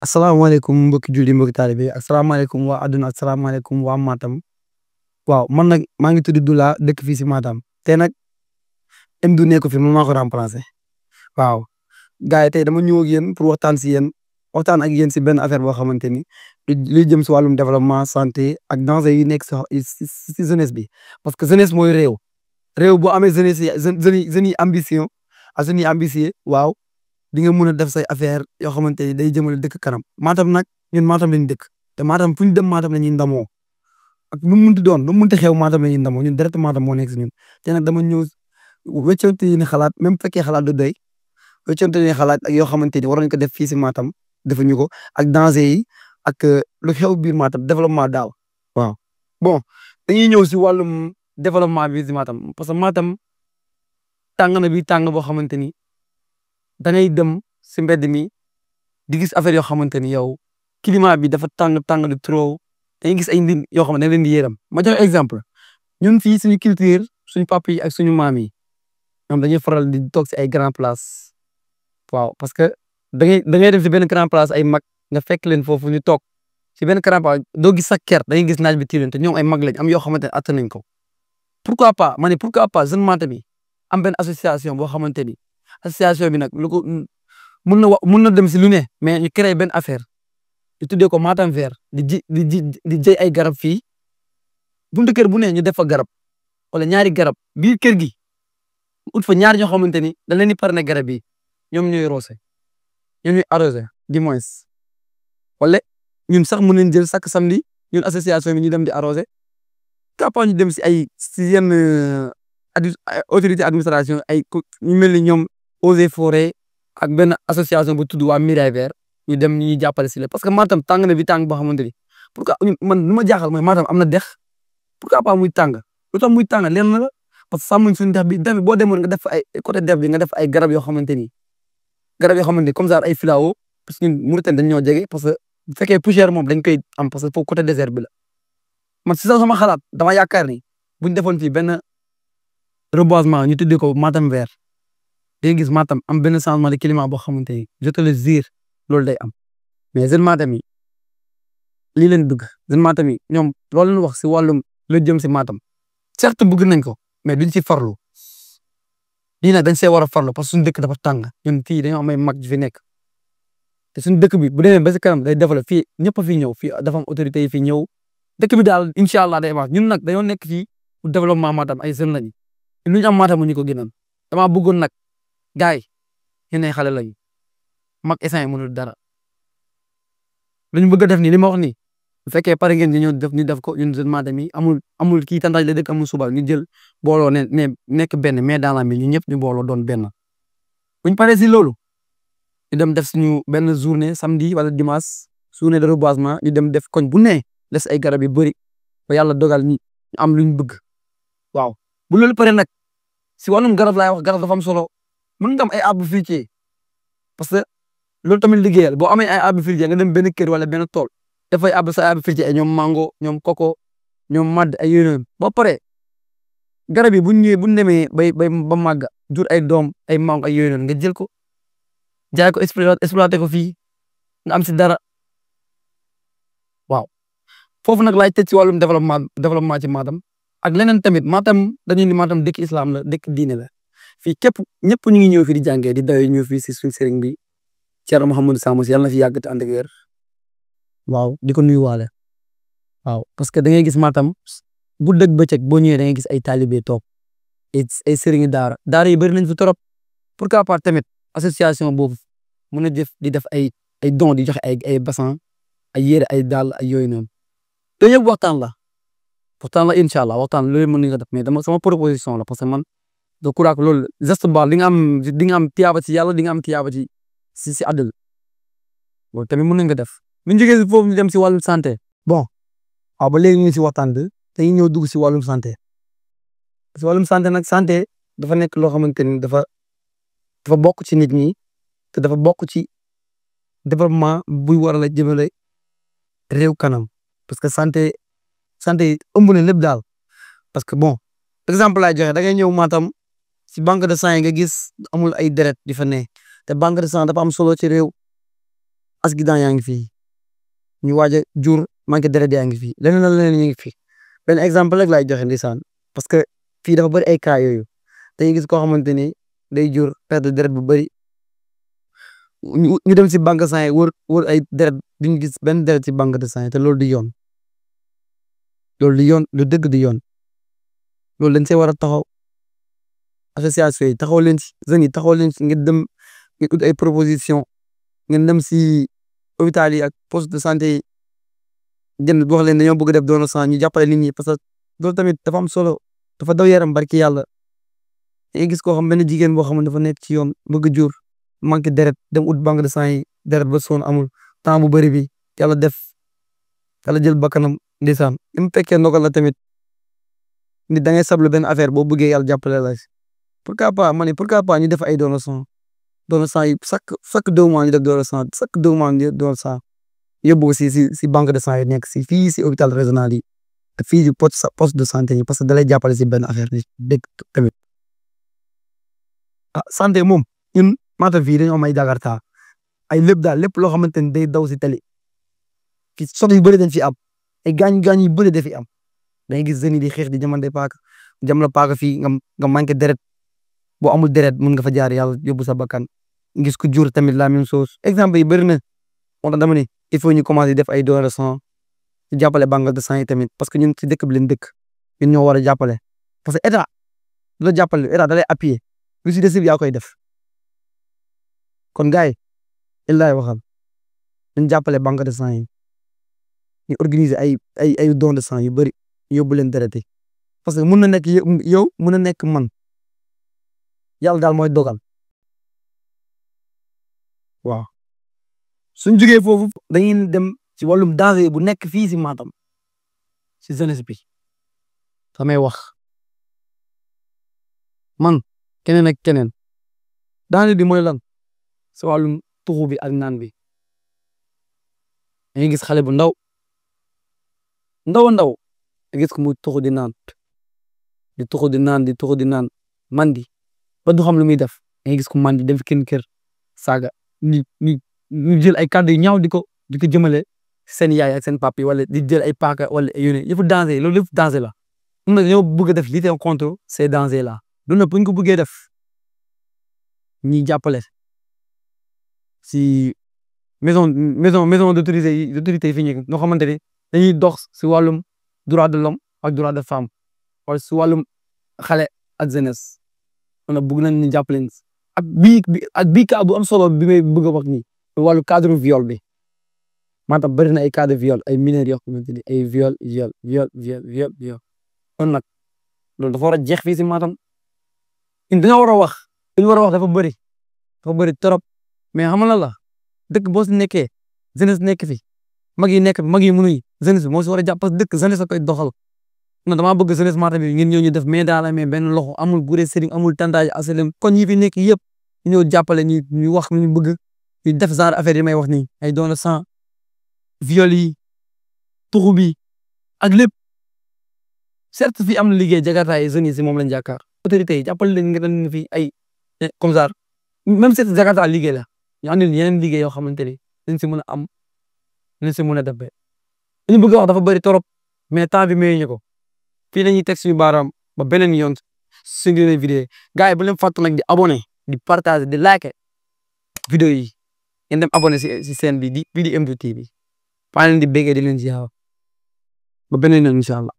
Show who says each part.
Speaker 1: asalaamaaleykum mbokki julli mbokki taalibe yi asalaamaaleykum waa àdduna asalaamaaleykum waa Matam waaw man nag maa ngi tudd Dula dëkk fii si Matam te nag Mdou nekk fi man maa ko remplacé waaw gars yi tey dama ñëw ak yéen pour waxtaan ak yéen si benn affaire boo xamante ni luy jëm si wàllum développement santé ak danger yi nekk si jeunesse bi parce que jeunesse mooy réew boo amee jeunesse yi jeunes yi ambition ak jeunes yi ambitieux waaw di nga mën a def say affaire yoo xamante ni day jëmale dëkk kanam Matam nag ñun Matam lañ dëkk te Matam fu ñu dem Matam la ñuy ndamoo ak nu mu munti doon nu mu munti xew Matam la ñuy ndamoo ñun direct Matam moo nekk si ñun te nag dama ñëw wéccante yi ni xalaat même bu fekkee xalaat du doy wéccante yi ni xalaat ak yoo xamante ni war nañ ko def fii si Matam defuñu ko ak danger yi ak lu xew biir Matam développement daaw waaw bon dañuy ñëw si wàllum développement bi si Matam parce que Matam tàng na bi tàng boo xamante ni da ngay dem si mbedd mi di gis affaire yoo xamante ni yow climat bi dafa tàng de trop da ngay gis ay nit yoo xam ne da leen di yéeram ma jox exemple ñun fii suñu culture suñu papa yi ak suñu maam yi ñoom dañuy faral di toog si ay grand place waaw parce que da ngay dem si benn grand place ay mag nga fekk leen foofu ñu toog si benn grand place doo gis sax ker da ngay gis naaj bi tiileen te ñoom ay mag lañ am yoo xamante ne attan nañ ko pourquoi pas jeune Matam yi am benn association boo xamante ni association bi nag lu ko mun na dem si lu ne mais ñu créé benn affaire ñu tuddee ko Matam vert di jëy ay garab fii buntu kër bu ne ñu def fa garab wala ñaari garab biir kër gi ut fa ñaar ñoo xamante ni da leen di parrainer garab yi ñoom ñooy roose ñoom ñooy arrosé du moins wala ñun sax mën nañ jël chaque samedi ñun association bi ñu dem di arrosé capable ñu dem si yenn autorité administration ay ñu mel ni ñoom Eaux et Forêts ak benn association bu tudd waa Mirail Vert ñu dem ñuy jàppale si la parce que Matam tàng na bi tàng boo xamante ni pourquoi man lu ma jaaxal mooy Matam am na dex pourquoi pas muy tàng lu tax muy tàng leen na la parce que sàmmuñ suñu dex bi boo demoon nga def ay côté dex bi nga def ay garab yoo xamante ni comme ça ay filao parce que ñun Mauritanie dañ ñoo jege parce que bu fekkee poussière moom dañ koy am parce que foofu côté désert bi la man si sama xalaat dama yaakaar ni buñ defoon fii benn reboisement ñu tuddee ko Matam vert day gis Matam am benn changement de climat boo xamante ni je te le jure loolu day am mais jeune Matam yi lii leen bëgg jeune Matam yi ñoom loolu leen wax si wàllum lu jëm si Matam certes bëgg nañ ko mais duñ si farlu lii nag dañ see war a farlu parce que suñu dëkk dafa tàng ñun fii dañoo am ay mag fi nekk te suñu dëkk bi bu demee ba si kanam day développé fii ñëpp a fi ñëw fii dafa am autorité yi fi ñëw dëkk bi daal incha allah day avancé ñun nag dañoo nekk fii pour développement Matam ay jeunes lañu lu ñu am Matam ñu ko gënal damaa bëggoon nag gars yi yéen ay xale lañu mag instant yi mënul dara lu ñu bëgg a def nii li ma wax nii bu fekkee pare ngeen ñu def ko ñun jeune Matam yi amul kii tandaaj la dëkk amul suba ñu jël booloo ne nekk benn mais dans la mi ñu ñëpp ñu booloo doon benn buñ paree si loolu ñu dem def suñu benn journée samedi wala dimanche journée de reboisement ñu dem def koñ bu ne des ay garab yu bëri ba yàlla dogal ñu am luñ bëgg waaw bu loolu pare nag si wàllum garab laay wax garab dafa am solo mën nga am ay arbre fruitier parce que loolu tamit liggéeyal boo amee ay arbre fruitier nga dem benn kër wala benn tool dafay sa arbre fruitier ay ñoom mango ñoom coco ñoom madd ay yooyu ba pare garab yi bu ñu demee ba màgg jur ay doom ay mango ay yooyu nga jël ko jaay ko exploité ko fii nga am si dara waaw foofu nag laay tëj si wàllum développement ci Matam ak leneen tamit Matam dañuy ni Matam dëkk islam la dëkk diine la fii ñëpp ñu ngi ñëw fii di jàngee di dawee ñëw fii si suñu sëriñ bi Thierno Mouhamadou Samossi yàlla na fi yàgg te ànd ak wér waaw di ko nuyuwaale waaw parce que da ngay gis Matam bu dëgg bëccëg boo ñëwee da ngay gis ay talibé toog ay sëriñu daara yi bëri nañ fi trop pourquoi pas tamit association boobu mën a di def ay don di joxe ay bassin ay yére ay dàll ay yooyu noonu loolu yëpp waxtaan la incha allah waxtaan loolu mën nañu ko def mais sama proposition la parce que man je crois que loolu geste baax di nga am tiyaaba ci yàlla di nga am tiyaaba ci si àdduna loolu tamit mën nañu ko def bu ñu jógee foofu ñu dem si wàllum santé bon waaw ba léegi ñu ngi si waxtaan bi dañuy ñëw dugg si wàllum santé si wàllum santé nag santé dafa nekk loo xamante ni dafa bokk ci nit ñi te dafa bokk ci développement buy waral a jëmale réew kanam parce que santé ëmb na lépp daal parce que bon exemple laay joxe da ngay ñëw Matam si banque de sang yi nga gis amul ay deret di fa ne te banque de sang dafa am solo ci réew accident yaa ngi fii ñu waaj a jur manqué deret yaa ngi fii leneen la leneen ñu ngi fii benn exemple rek laay joxe ndeysaan parce que fii dafa bëri ay cas yooyu dañuy gis koo xamante ni day jur perte deret bu bëri ñu dem si banque sang yi wër ay deret duñu gis benn deret si banque de sang yi te loolu du yoon loolu du yoon lu dëgg du yoon loolu dañ see war a taxaw association yi taxaw leen si jeunes yi taxaw leen si ngeen dem ngeen ut ay proposition ngeen dem si hôpital yi ak poste de santé yi jënd wax leen dañoo bëgg def don sang ñu jàppale nit ñi parce que loolu tamit dafa am solo dafa daw yaram barki yàlla dañuy gis koo xam benn jigéen boo xam ne dafa nekk ci yoon bëgg a jur manqué deret dem ut banque de sang yi deret ba sonn amul temps bu bëri bi yàlla def yàlla jël bakkanam ndeysaan li mu fekkee ndogal la tamit nit da ngay sablu benn affaire boo bëggee yàlla jàppale la pourquoi pas ma ne pourquoi pas ñu def ay don sang yi chaque 2 mois ñu def don sang chaque 2 mois ñu def don sang yóbbu ko si banque de sang yi nekk si fii si hôpital régional yi te fii si poste de santé yi parce que da lay jàppale si benn affaire ni dégg tamit santé moom ñun Matam fii dañoo am ay Jakarta ay lépp daal lépp loo xamante ni day daw si tali ki soto yu bëri dañ fi am ay gaañ yu bëri da fi am dangay gis jeunes yi di xeex di jamante paaka jam la paaka fii nga manqué deret boo amul deret mun nga fa jaar yàlla yóbbu sa bakkan gis ku jur tamit la même chose exemple yi bëri na moo tax dama ne il faut ñu commencer def ay don de sang ci jàppale banque de sang yi tamit parce que ñun ci dëkk bi leen dëkk ñun ñoo war a jàppale parce que état du la jàppale état da lay appuyer lu si des yaa koy def kon gars yi illaay waxal ñu jàppale banque de sang yi ñu organiser ay don de sang yu bëri yóbbu leen deret yi parce que mun na nekk yow mun na nekk man yàlla daal mooy dogal waaw suñ jógee foofu dañuy dem ci wàllum danger bu nekk fii si Matam si jeunesse bi samay wax man keneen ak keneen danger bi mooy lan si wàllum tuxu bi ak naan bi dañuy gis xale bu ndaw nga gis ko muy tuxu di naan man di ba du xam lu muy def dañuy gis ko man di dem fi kenn kër saaga ñu jël ay kàddu yu ñaaw di ko jëmale seen yaay ak seen papa yi wala di jël ay paaka wala yónnee yëpp danger loolu yëpp danger la mun na dañoo bëgg a def lutter contre ces dangers là loolu nag bu ñu ko bëggee def ñi jàppale si maison d'autorité yi fi ñu ñoo xamante ne dañuy dox si wàllum droit de l'homme ak droit de femme wala si wàllum xale ak jeunesse na bëgg nañ ñu jàppale ak bii cas bu am solo bi may bëgg a wax nii wàllu cadre viol bi Matam bëri na ay cas de viol ay mineurs yoo xamante ni ay viol kon nag loolu dafa war a jeex fii si Matam dañoo war a wax li ñu war a wax dafa bëri trop mais xam nga la dëkk boo si nekkee jeunesse nekk fi mag yi mënuy jeunesse bi moo si war a jàpp parce que dëkk jeunesse a koy doxal non damaa bëgg jeunesse Matam bi ngeen ñëw ñu def mais daal la mais benn loxo amul gure sëriñ amul tantaay asalem kon ñi fi nekk yëpp ñu ñëw jàppale ñu wax ñu bëgg ñu def genre affaire yi may wax nii ay don de sang viol yi tuxu bi ak lépp certes fii am na liggéey Jakarta yi jeunes yi si moom lañ jàkkaar autorités yi jàppale leen nga fi ay comme ça même certes Jakarta liggéey la ñu andil yeneen liggéey yoo xamante ni dañ si mën a am dañ si mën a defee li ñu bëgg a wax dafa bëri trop mais temps bi mayuñu ko fii la ñuy teg suñu baaraam ba beneen yoon suñu vidéo gars yi bu leen fàtte nag di abonné di partager di like vidéo yi ngeen dem abonné si chaîne bi di MDou TV faa leen di béggee di leen ziar ba beneen yoon incha allah